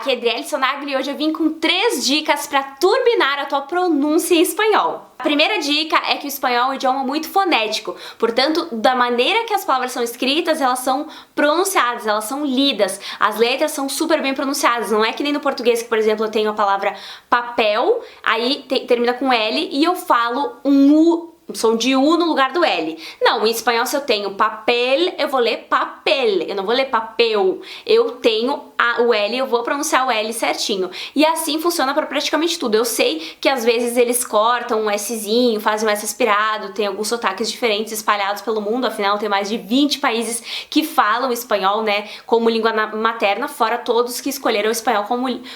aqui é Adriele Sonagli e hoje eu vim com 3 dicas para turbinar a tua pronúncia em espanhol. A primeira dica é que o espanhol é um idioma muito fonético, portanto, da maneira que as palavras são escritas, elas são pronunciadas, elas são lidas. As letras são super bem pronunciadas, não é que nem no português que, por exemplo, eu tenho a palavra papel, aí termina com L e eu falo um U, um som de U no lugar do L. Não, em espanhol se eu tenho papel, eu vou ler papel, eu não vou ler papel. Eu tenho o L, eu vou pronunciar o L certinho. E assim funciona para praticamente tudo. Eu sei que às vezes eles cortam um Szinho, fazem um S aspirado, tem alguns sotaques diferentes espalhados pelo mundo, afinal tem mais de 20 países que falam espanhol, né, como língua materna, fora todos que escolheram o espanhol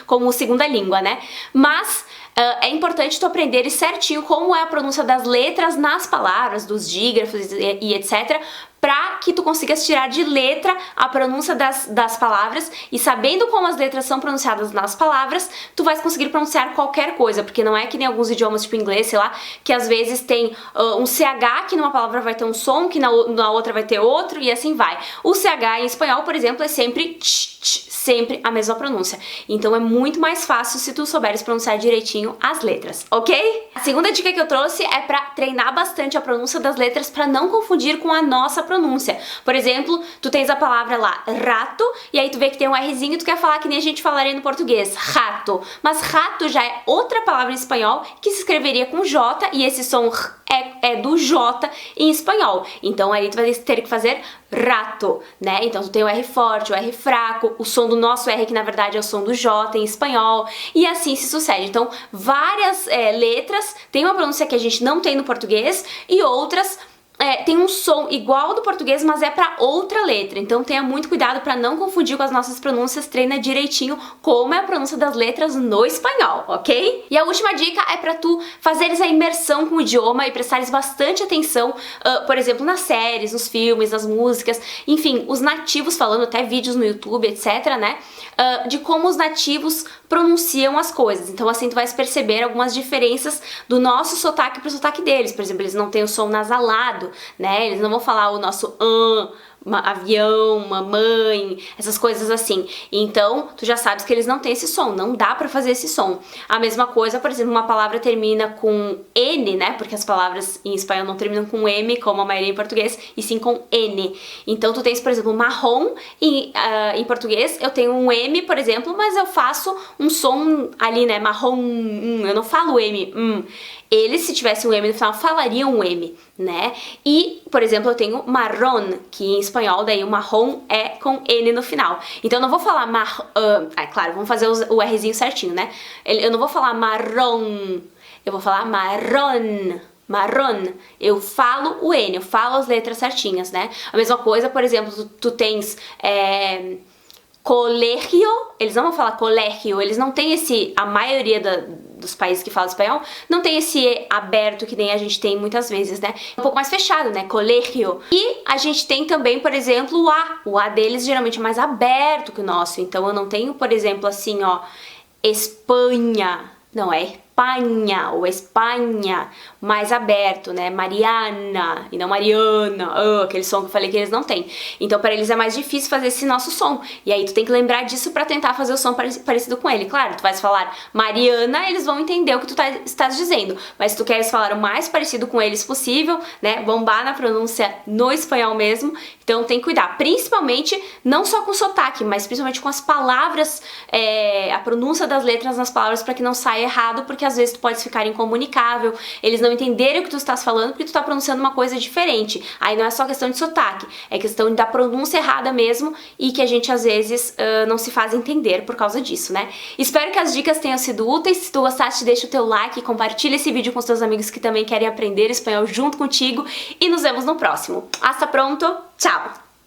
como segunda língua, né? Mas é importante tu aprender certinho como é a pronúncia das letras nas palavras, dos dígrafos e etc, para que tu consigas tirar de letra a pronúncia das palavras, e sabendo como as letras são pronunciadas nas palavras, tu vais conseguir pronunciar qualquer coisa, porque não é que nem alguns idiomas, tipo inglês, sei lá, que às vezes tem um CH que numa palavra vai ter um som, que na outra vai ter outro, e assim vai. O CH em espanhol, por exemplo, é sempre sempre a mesma pronúncia. Então é muito mais fácil se tu souberes pronunciar direitinho as letras, ok? A segunda dica que eu trouxe é pra treinar bastante a pronúncia das letras pra não confundir com a nossa pronúncia. Por exemplo, tu tens a palavra lá, rato, e aí tu vê que tem um Rzinho e tu quer falar que nem a gente falaria no português, rato. Mas rato já é outra palavra em espanhol que se escreveria com J, e esse som é do J em espanhol. Então aí tu vai ter que fazer rato, né? Então tu tem o R forte, o R fraco, o som do nosso R, que na verdade é o som do J em espanhol, e assim se sucede. Então várias letras têm uma pronúncia que a gente não tem no português, e outras tem um som igual ao do português, mas é para outra letra. Então tenha muito cuidado para não confundir com as nossas pronúncias, treina direitinho como é a pronúncia das letras no espanhol, ok? E a última dica é para tu fazeres a imersão com o idioma e prestares bastante atenção, por exemplo, nas séries, nos filmes, nas músicas, enfim, os nativos falando, até vídeos no YouTube, etc, né? De como os nativos pronunciam as coisas. Então assim tu vais perceber algumas diferenças do nosso sotaque pro sotaque deles. Por exemplo, eles não têm o som nasalado, né? Eles não vão falar o nosso avião, mamãe, essas coisas assim. Então, tu já sabes que eles não têm esse som, não dá pra fazer esse som. A mesma coisa, por exemplo, uma palavra termina com N, né? Porque as palavras em espanhol não terminam com M, como a maioria em português, e sim com N. Então, tu tens, por exemplo, marrom em português, eu tenho um M, por exemplo, mas eu faço um som ali, né? Marrom, eu não falo M, Eles, se tivesse um M no final, falariam um M, né? E, por exemplo, eu tenho marrom, que em espanhol, daí o marrom é com N no final. Então eu não vou falar claro, vamos fazer o Rzinho certinho, né? Eu não vou falar marrom, eu vou falar marrom. Marrom, eu falo o N, eu falo as letras certinhas, né? A mesma coisa, por exemplo, tu tens colegio, eles não vão falar colegio, eles não têm a maioria dos países que falam espanhol, não tem esse E aberto que nem a gente tem muitas vezes, né? Um pouco mais fechado, né? Colegio. E a gente tem também, por exemplo, o A deles geralmente é mais aberto que o nosso, então eu não tenho, por exemplo, assim, ó, Espanha, não, é Espanha, ou Espanha, mais aberto, né? Mariana, e não Mariana, aquele som que eu falei que eles não têm. Então para eles é mais difícil fazer esse nosso som, e aí tu tem que lembrar disso pra tentar fazer o som parecido com ele. Claro, tu vais falar Mariana, eles vão entender o que tu estás dizendo, mas se tu queres falar o mais parecido com eles possível, né? Bombar na pronúncia no espanhol mesmo, então tem que cuidar, principalmente, não só com o sotaque, mas principalmente com as palavras, a pronúncia das letras nas palavras, para que não saia errado, porque às vezes tu pode ficar incomunicável, eles não entenderem o que tu estás falando porque tu tá pronunciando uma coisa diferente. Aí não é só questão de sotaque, é questão da pronúncia errada mesmo, e que a gente às vezes não se faz entender por causa disso, né? Espero que as dicas tenham sido úteis. Se tu gostaste, deixa o teu like, compartilha esse vídeo com os teus amigos que também querem aprender espanhol junto contigo, e nos vemos no próximo. Hasta pronto, tchau!